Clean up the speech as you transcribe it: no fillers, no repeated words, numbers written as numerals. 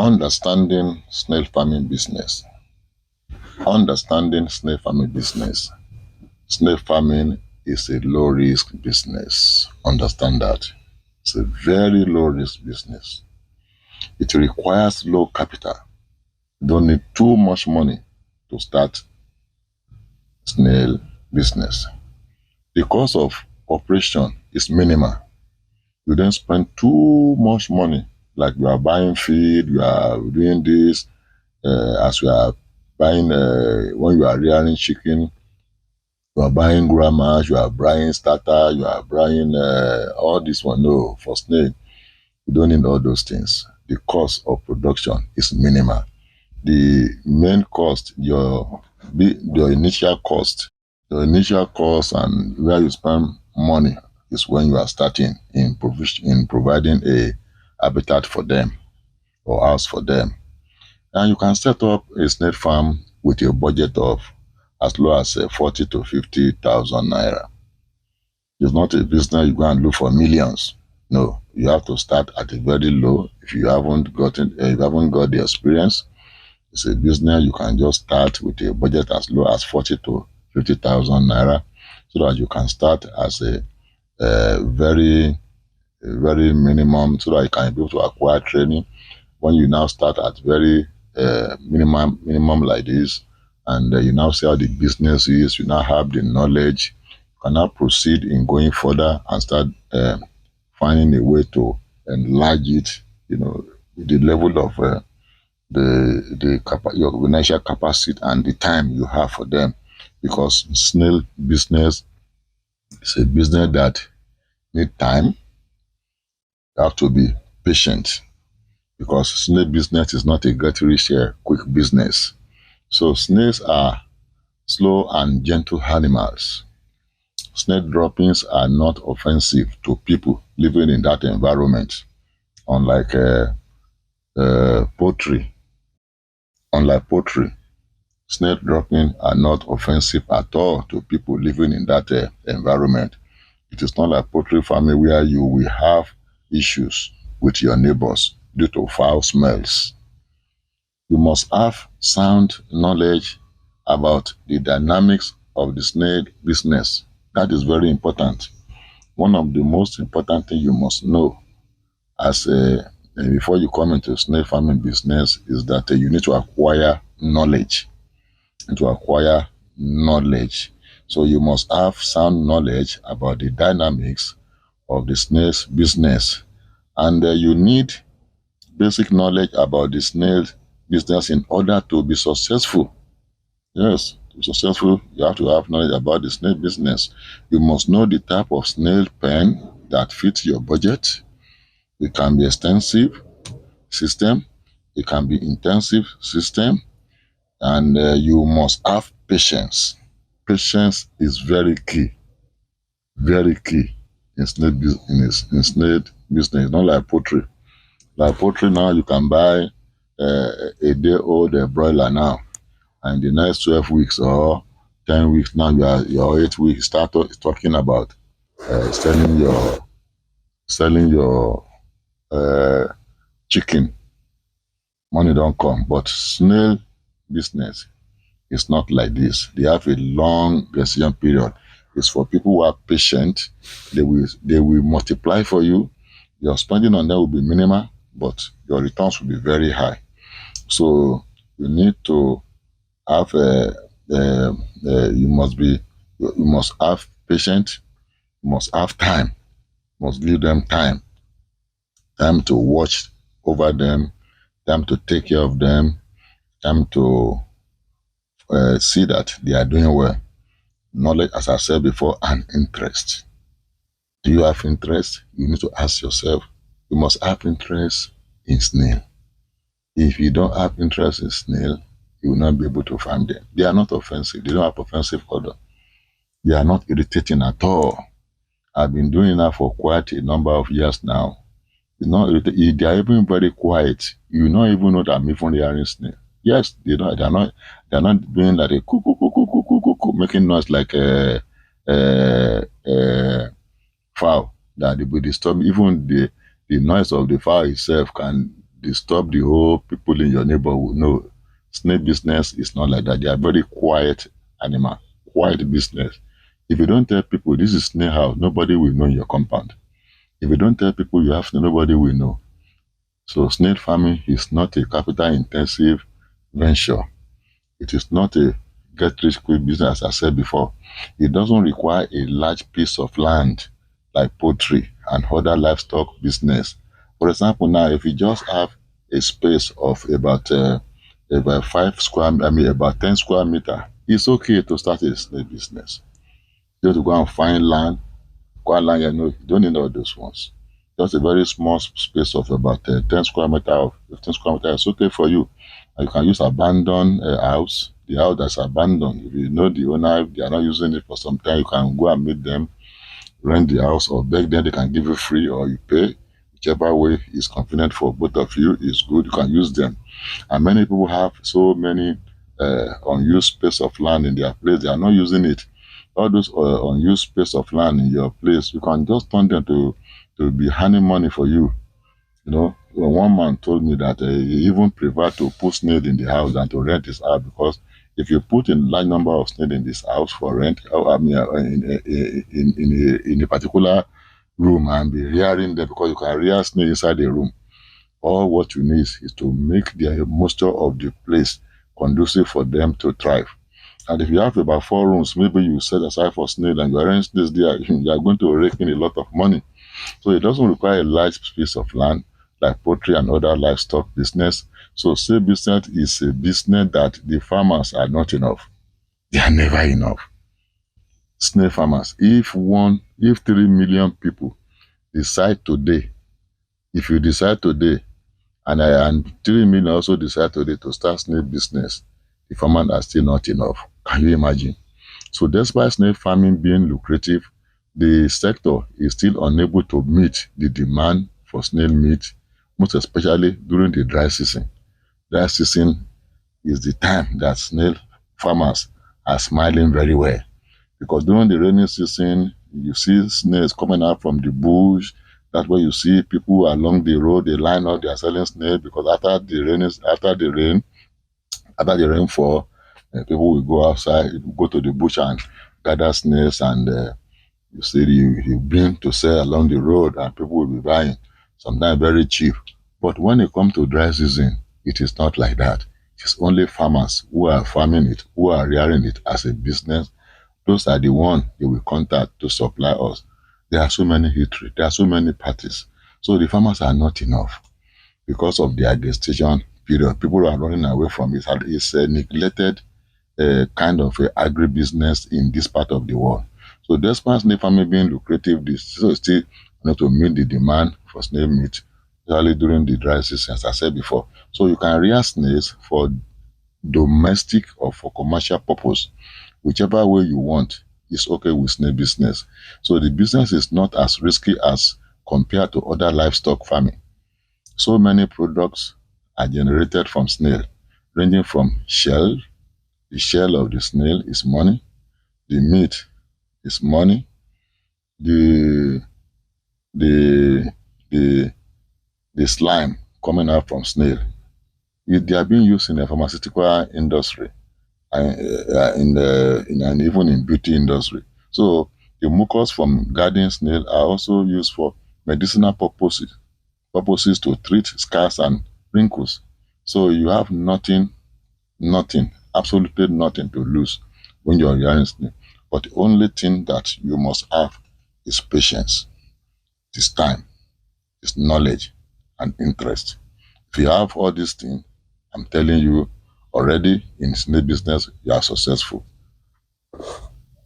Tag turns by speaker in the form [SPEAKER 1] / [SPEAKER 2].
[SPEAKER 1] Understanding snail farming business. Understanding snail farming business. Snail farming is a low risk business. Understand that. It's a very low risk business. It requires low capital. You don't need too much money to start snail business. The cost of operation is minimal. You don't spend too much money, like you are buying feed, you are doing this, as you are buying, when you are rearing chicken, you are buying grammars, you are buying starter, you are buying all this one. No, for snail, you don't need all those things. The cost of production is minimal. The main cost, your initial cost, and where you spend money is when you are starting in providing a habitat for them or house for them. And you can set up a snail farm with a budget of as low as 40 to 50,000 naira. It's not a business you go and look for millions. No, you have to start at a very low. If you haven't got the experience, it's a business you can just start with a budget as low as 40 to 50,000 naira, so that you can start as a very minimum, so that you can be able to acquire training. When you now start at very minimum like this, and you now see how the business is, you now have the knowledge, you can now proceed in going further and start finding a way to enlarge it, with the level of your financial capacity and the time you have for them. Because snail business is a business that need time. You have to be patient, because snail business is not a get rich quick business. So snails are slow and gentle animals. Snail droppings are not offensive to people living in that environment, unlike poultry. Unlike poultry, snail droppings are not offensive at all to people living in that environment. It is not like poultry farming where you will have issues with your neighbors due to foul smells. You must have sound knowledge about the dynamics of the snail business. That is very important. One of the most important things you must know as before you come into snail farming business is that you need to acquire knowledge. So you must have sound knowledge about the dynamics of the snails business, and you need basic knowledge about the snail business in order to be successful. Yes, to be successful, you have to have knowledge about the snail business. You must know the type of snail pen that fits your budget. It can be extensive system, it can be intensive system, and you must have patience. Patience is very key in snail business. Not like poultry. Like poultry now, you can buy a day old broiler now, and the next 12 weeks or 10 weeks now, your 8 weeks start talking about selling your chicken. Money don't come. But snail business is not like this. They have a long gestation period. It's for people who are patient. They will multiply for you. Your spending on them will be minimal, but your returns will be very high. So you need to have you must have patience. You must have time. You must give them time to watch over them, time to take care of them, time to see that they are doing well. Knowledge, as I said before, and interest. Do you have interest? You need to ask yourself. You must have interest in snail. If you don't have interest in snail, you will not be able to farm them. They are not offensive. They don't have offensive odor. They are not irritating at all. I've been doing that for quite a number of years now. They are even very quiet. You will not even know that I'm even hearing snail. Yes, they are not doing like a coo, making noise like a fowl that they will disturb. Even the noise of the fowl itself can disturb the whole people in your neighborhood. No, snail business is not like that. They are very quiet animal, quiet business. If you don't tell people this is snail house, nobody will know in your compound. If you don't tell people you have snail, nobody will know. So snail farming is not a capital intensive venture. It is not a get rich quick business, as I said before. It doesn't require a large piece of land like poultry and other livestock business. For example, now if you just have a space of about 10 square meter, it's okay to start a snail business. You have to go and find land, you don't need all those ones. Just a very small space of about 10 square meter or 15 square meter is okay for you. And you can use abandoned house, the house that's abandoned. If you know the owner, if they are not using it for some time, you can go and meet them, rent the house, or beg them, they can give you free or you pay. Whichever way is convenient for both of you is good. You can use them. And many people have so many unused space of land in their place. They are not using it. All those unused space of land in your place, you can just turn them to be earning money for you. You know, one man told me that he even prefer to put snail in the house than to rent his house, because if you put a large number of snail in this house for rent, in a particular room and be rearing them, because you can rear snail inside the room. All what you need is to make the atmosphere of the place conducive for them to thrive. And if you have about 4 rooms, maybe you set aside for snail and you arrange this there, you are going to rake in a lot of money. So it doesn't require a large piece of land like poultry and other livestock business. So snail business is a business that the farmers are not enough. They are never enough. Snail farmers, if 3 million people decide today, if you decide today, and 3 million also decide today to start snail business, the farmers are still not enough. Can you imagine? So despite snail farming being lucrative, the sector is still unable to meet the demand for snail meat, most especially during the dry season. Dry season is the time that snail farmers are smiling very well, because during the rainy season, you see snails coming out from the bush. That's where you see people along the road, they line up, they are selling snails, because after the rainfall, people will go outside, go to the bush and gather snails, and you see you bring to sell along the road, and people will be buying, sometimes very cheap. But when it comes to dry season, it is not like that. It's only farmers who are farming it, who are rearing it as a business. Those are the ones they will contact to supply us. There are so many history, there are so many parties. So the farmers are not enough because of the gestation period. People are running away from it. It's a neglected kind of agribusiness in this part of the world. So despite snail farming being lucrative, this so still not to meet the demand for snail meat, especially during the dry season, as I said before. So you can rear snails for domestic or for commercial purpose. Whichever way you want is okay with snail business. So the business is not as risky as compared to other livestock farming. So many products are generated from snail, ranging from shell. The shell of the snail is money. The meat is money. The the the the slime coming out from snail, they are being used in the pharmaceutical industry, and even in beauty industry. So the mucus from garden snail are also used for medicinal purposes to treat scars and wrinkles. So you have nothing, absolutely nothing to lose when you are rearing snail. But the only thing that you must have is patience, is time, is knowledge, and interest. If you have all these things, I'm telling you, already in snail business, you are successful.